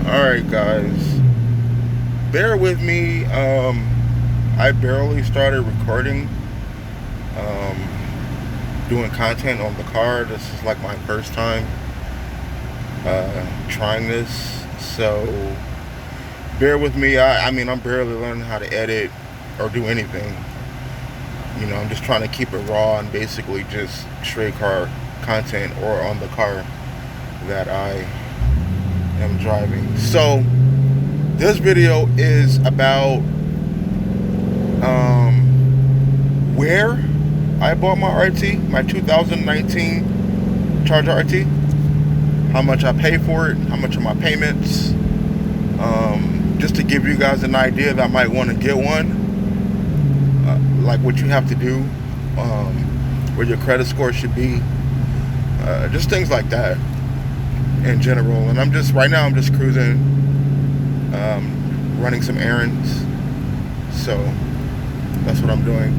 Alright guys, bear with me. I barely started recording, doing content on the car. This is like my first time trying this, so bear with me. I mean, I'm barely learning how to edit or do anything. I'm just trying to keep it raw and basically just straight car content or on the car that I am driving. So this video is about where I bought my RT, my 2019 Charger RT, how much I pay for it, how much are my payments, just to give you guys an idea that might want to get one, like what you have to do, where your credit score should be, just things like that in general. And right now I'm just cruising, running some errands, so that's what I'm doing.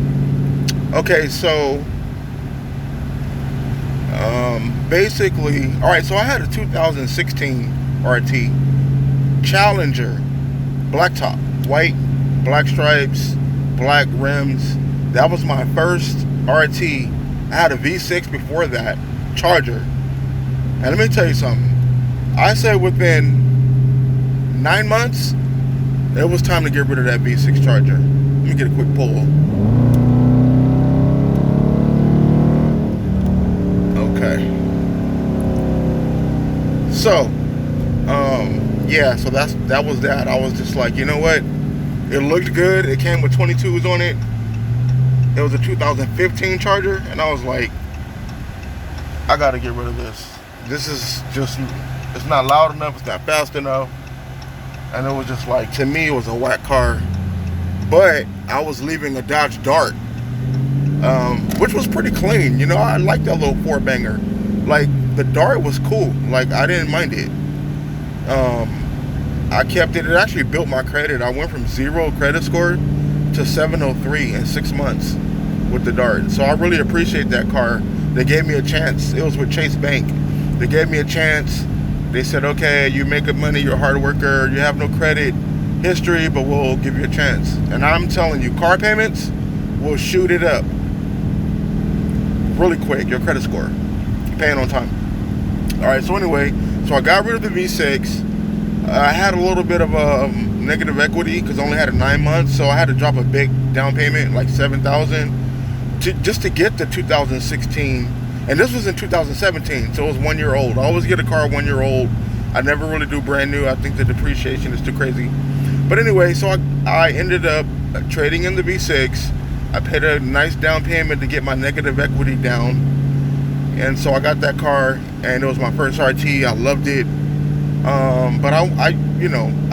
Okay, so basically, all right, so I had a 2016 RT Challenger, black top, white, black stripes, black rims. That was my first RT. I had a V6 before that, Charger. And let me tell you something. I said within 9 months, it was time to get rid of that V6 Charger. Let me get a quick pull. Okay. So, yeah, so that was that. I was just like, you know what? It looked good. It came with 22s on it. It was a 2015 Charger, and I was like, I gotta get rid of this. This is just, it's not loud enough, it's not fast enough. And it was just like, to me, it was a whack car. But I was leaving a Dodge Dart, which was pretty clean. I liked that little four banger. Like, the Dart was cool. Like, I didn't mind it. I kept it. It actually built my credit. I went from 0 credit score to 703 in 6 months with the Dart. So I really appreciate that car. They gave me a chance. It was with Chase Bank. They gave me a chance. They said, okay, you make good money, you're a hard worker, you have no credit history, but we'll give you a chance. And I'm telling you, car payments will shoot it up really quick, your credit score. You're paying on time. Alright, so anyway, so I got rid of the V6. I had a little bit of a negative equity because I only had it 9 months, so I had to drop a big down payment, like $7,000, just to get the 2016. And this was in 2017, so it was 1 year old. I always get a car 1 year old. I never really do brand new. I think the depreciation is too crazy. But anyway, so I ended up trading in the V6. I paid a nice down payment to get my negative equity down. And so I got that car, and it was my first RT. I loved it. But I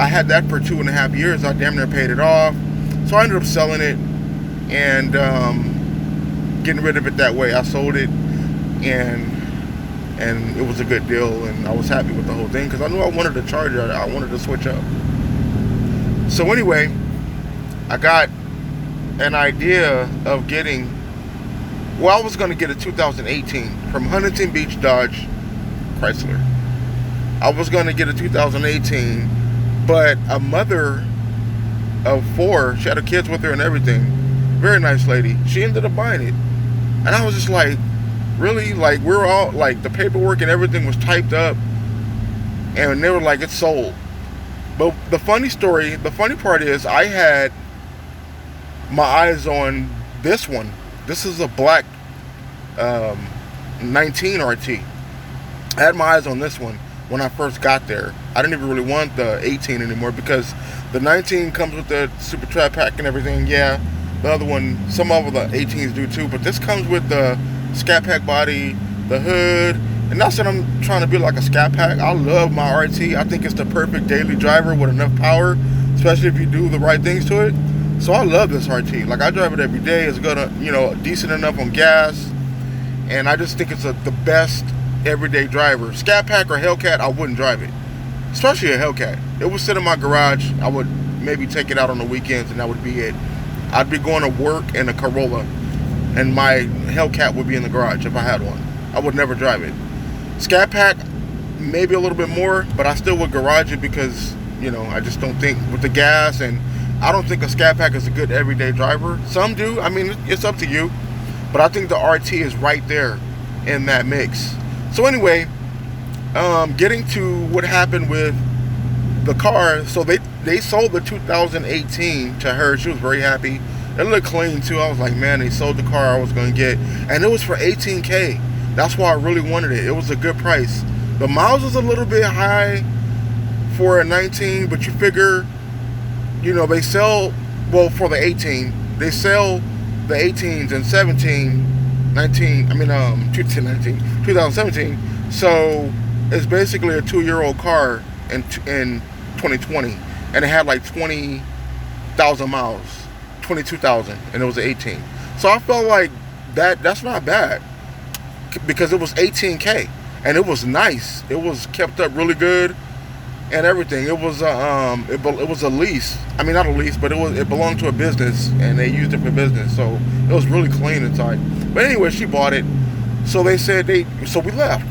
had that for 2.5 years. I damn near paid it off. So I ended up selling it and getting rid of it that way. I sold it. And it was a good deal, and I was happy with the whole thing because I knew I wanted a Charger. I wanted to switch up. So anyway, I got an idea of getting, I was going to get a 2018 from Huntington Beach Dodge Chrysler. I was going to get a 2018, but a mother of 4, she had her kids with her and everything, very nice lady, she ended up buying it. And I was just like, really? Like, we're all, like, the paperwork and everything was typed up, and they were like, it's sold. But the funny part is, I had my eyes on this one. This is a black 19 RT. I had my eyes on this one when I first got there. I didn't even really want the 18 anymore because the 19 comes with the Super Trap Pack and everything. Yeah, the other one, some of the 18s do too, but this comes with the Scat Pack body, the hood, and not that I'm trying to be like a Scat Pack. I love my RT. I think it's the perfect daily driver with enough power, especially if you do the right things to it. So I love this RT. Like, I drive it every day. It's good, decent enough on gas, and I just think it's the best everyday driver. Scat Pack or Hellcat, I wouldn't drive it, especially a Hellcat. It would sit in my garage. I would maybe take it out on the weekends, and that would be it. I'd be going to work in a Corolla, and my Hellcat would be in the garage if I had one. I would never drive it. Scat Pack, maybe a little bit more, but I still would garage it because, you know, I just don't think with the gas, and I don't think a Scat Pack is a good everyday driver. Some do. I mean, it's up to you. But I think the RT is right there in that mix. So anyway, getting to what happened with the car. So they sold the 2018 to her. She was very happy. It looked clean too. I was like, man, they sold the car I was going to get. And it was for $18K. That's why I really wanted it. It was a good price. The miles was a little bit high for a 19, but you figure, you know, they sell, well, for the 18, they sell the 18s and 2017. So it's basically a 2-year-old car in 2020, and it had like 20,000 miles, 22,000, and it was an 18. So I felt like that's not bad because it was $18K, and it was nice. It was kept up really good and everything. It was it was a lease. I mean, not a lease, but it belonged to a business, and they used it for business. So it was really clean inside. But anyway, she bought it. So they said so we left.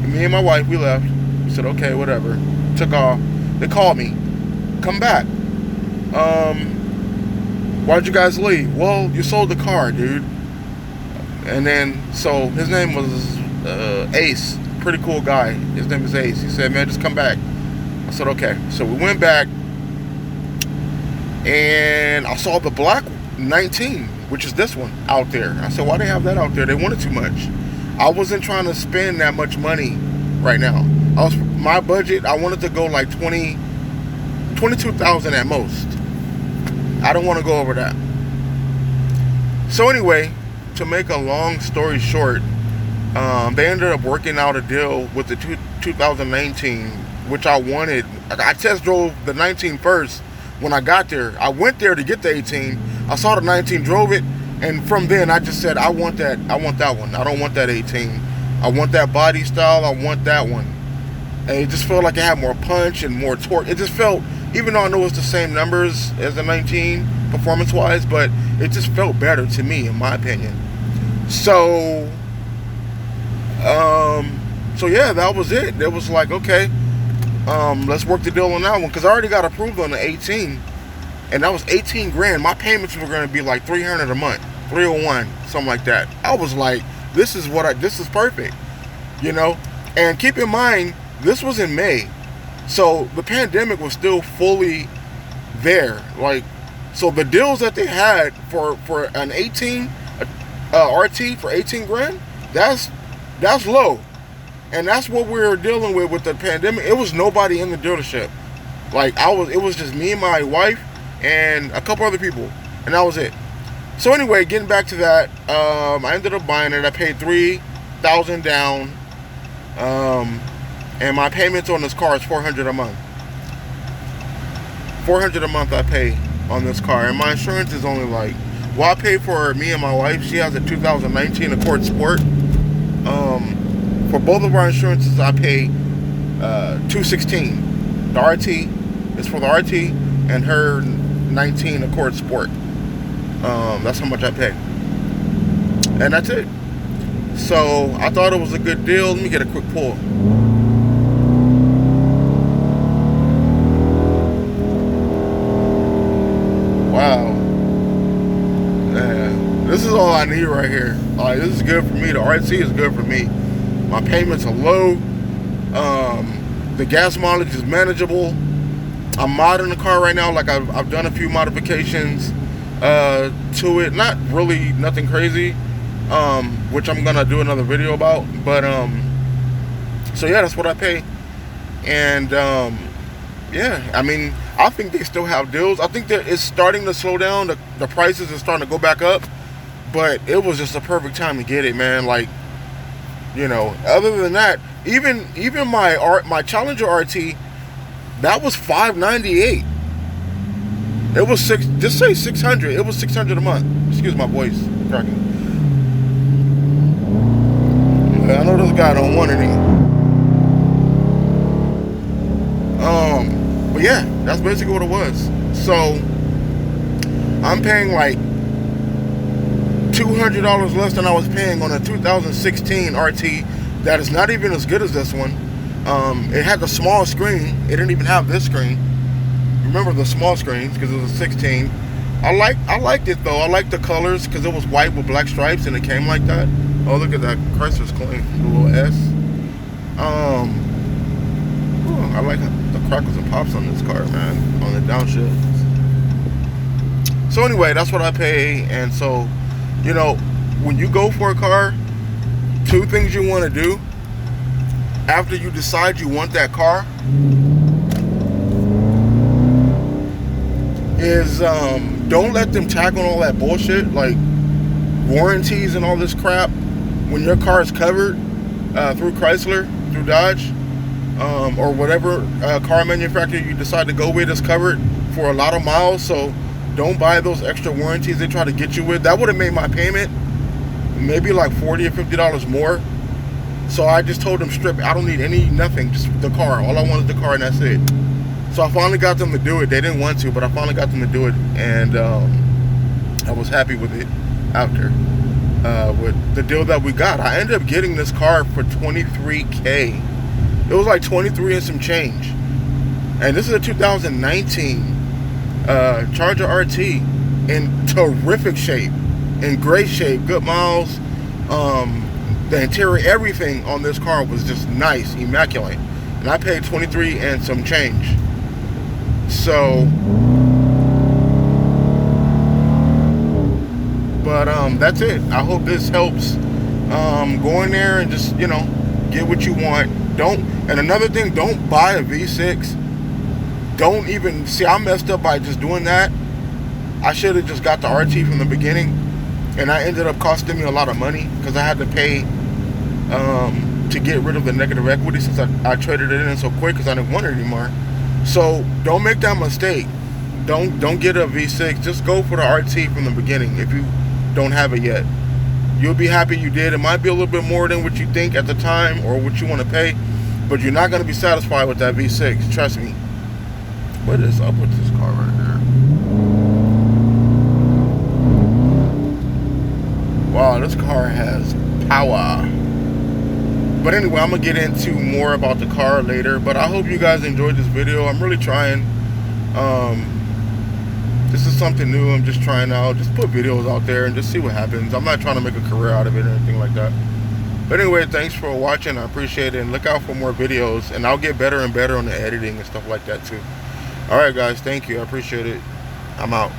Me and my wife, we left. We said, okay, whatever. Took off. They called me. Come back. Why'd you guys leave? Well, you sold the car, dude. And then, so his name was Ace. Pretty cool guy. His name is Ace. He said, man, just come back. I said, okay. So we went back, and I saw the black 19, which is this one, out there. I said, why they have that out there? They wanted too much. I wasn't trying to spend that much money right now. My budget, I wanted to go like 22,000 at most. I don't want to go over that. So anyway, to make a long story short, they ended up working out a deal with the 2019, which I wanted. I test drove the 19 first when I got there. I went there to get the 18. I saw the 19, drove it, and from then I just said, I want that one. I don't want that 18. I want that body style. I want that one. And it just felt like it had more punch and more torque. It just felt, even though I know it's the same numbers as the 19 performance-wise, but it just felt better to me, in my opinion. So yeah, that was it. It was like, okay, let's work the deal on that one, because I already got approved on the 18, and that was 18 grand. My payments were going to be like $300 a month, 301, something like that. I was like, this is perfect, you know. And keep in mind, this was in May, so the pandemic was still fully there. Like, so the deals that they had for an 18 RT for 18 grand, that's low. And that's what we were dealing with the pandemic. It was nobody in the dealership. Like, it was just me and my wife and a couple other people, and that was it. So anyway, getting back to that, I ended up buying it. I paid $3,000 down, and my payments on this car is $400 a month. $400 a month I pay on this car, and my insurance is only like, well, I pay for me and my wife. She has a 2019 Accord Sport. For both of our insurances, I pay $216. The RT is for the RT, and her 19 Accord Sport. That's how much I pay, and that's it. So I thought it was a good deal. Let me get a quick pull. Wow, man, this is all I need right here. Like, this is good for me. The RT is good for me. My payments are low. The gas mileage is manageable. I'm modding the car right now. Like, I've done a few modifications to it. Not really nothing crazy, which I'm gonna do another video about. But so yeah, that's what I pay. And yeah, I mean, I think they still have deals. I think that it's starting to slow down. The prices are starting to go back up. But it was just a perfect time to get it, man. Like, you know, other than that, even my Challenger RT, that was $598. It was just say $600. It was $600 a month. Excuse my voice cracking. I know this guy don't want any. But yeah, that's basically what it was. So I'm paying like $200 less than I was paying on a 2016 RT that is not even as good as this one. It had the small screen. It didn't even have this screen. Remember the small screens because it was a 16. I liked it though. I liked the colors because it was white with black stripes and it came like that. Oh, look at that. Chrysler's clean. The little S. I like the crackles and pops on this car, man. On the downshift. So anyway, that's what I pay. And so, you know, when you go for a car, 2 things you want to do after you decide you want that car is don't let them tag on all that bullshit like warranties and all this crap when your car is covered through Chrysler, through Dodge, or whatever car manufacturer you decide to go with is covered for a lot of miles. So don't buy those extra warranties they try to get you with. That would have made my payment maybe like $40 or $50 more. So I just told them strip, I don't need nothing, just the car. All I want is the car and that's it. So I finally got them to do it. They didn't want to, but I finally got them to do it, and I was happy with it after. With the deal that we got, I ended up getting this car for $23K. It was like 23 and some change. And this is a 2019 Charger RT in terrific shape, in great shape, good miles. The interior, everything on this car was just nice, immaculate. And I paid 23 and some change. So, but that's it. I hope this helps. Go in there and just, you know, get what you want. And another thing, don't buy a V6. Don't even, see, I messed up by just doing that. I should have just got the RT from the beginning, and I ended up costing me a lot of money because I had to pay to get rid of the negative equity since I traded it in so quick because I didn't want it anymore. So don't make that mistake. Don't get a V6. Just go for the RT from the beginning if you don't have it yet. You'll be happy you did. It might be a little bit more than what you think at the time or what you want to pay, but you're not going to be satisfied with that V6. Trust me. What is up with this car right here? Wow, this car has power. But anyway, I'm going to get into more about the car later. But I hope you guys enjoyed this video. I'm really trying. This is something new. I'm just trying out. Just put videos out there and just see what happens. I'm not trying to make a career out of it or anything like that. But anyway, thanks for watching. I appreciate it. And look out for more videos. And I'll get better and better on the editing and stuff like that too. Alright guys, thank you. I appreciate it. I'm out.